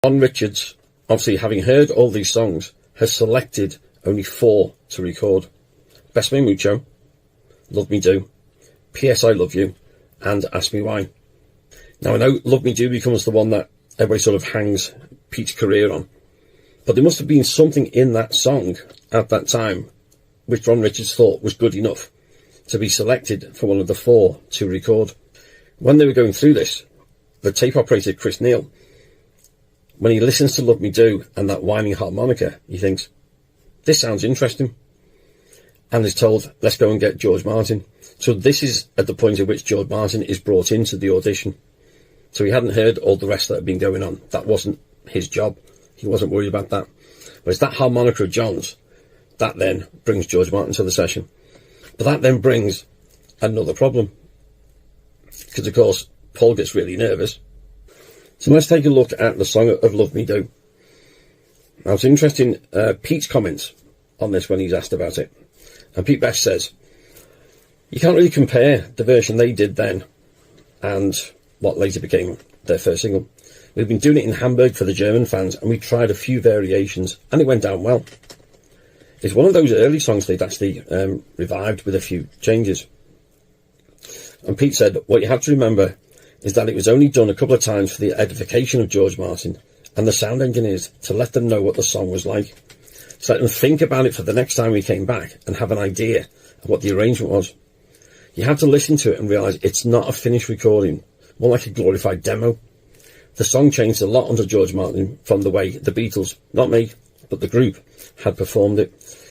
Ron Richards, obviously having heard all these songs, has selected only 4 to record. Best Me Mucho, Love Me Do, P.S. I Love You, and Ask Me Why. Now I know Love Me Do becomes the one that everybody sort of hangs Pete's career on, but there must have been something in that song at that time which Ron Richards thought was good enough to be selected for one of the 4 to record. When they were going through this, the tape operator Chris Neal, when he listens to Love Me Do and that whining harmonica, he thinks, this sounds interesting, and is told, let's go and get George Martin. So this is at the point at which George Martin is brought into the audition. So he hadn't heard all the rest that had been going on. That wasn't his job. He wasn't worried about that. But it's that harmonica of John's that then brings George Martin to the session. But that then brings another problem, because of course Paul gets really nervous. So let's take a look at the song of Love Me Do. Now it's interesting, Pete's comments on this when he's asked about it. And Pete Best says, you can't really compare the version they did then and what later became their first single. We've been doing it in Hamburg for the German fans, and we tried a few variations, and it went down well. It's one of those early songs they'd actually revived with a few changes. And Pete said, what you have to remember is that it was only done a couple of times for the edification of George Martin and the sound engineers, to let them know what the song was like. So let them think about it for the next time we came back and have an idea of what the arrangement was. You have to listen to it and realise it's not a finished recording, more like a glorified demo. The song changed a lot under George Martin from the way the Beatles, not me, but the group, had performed it.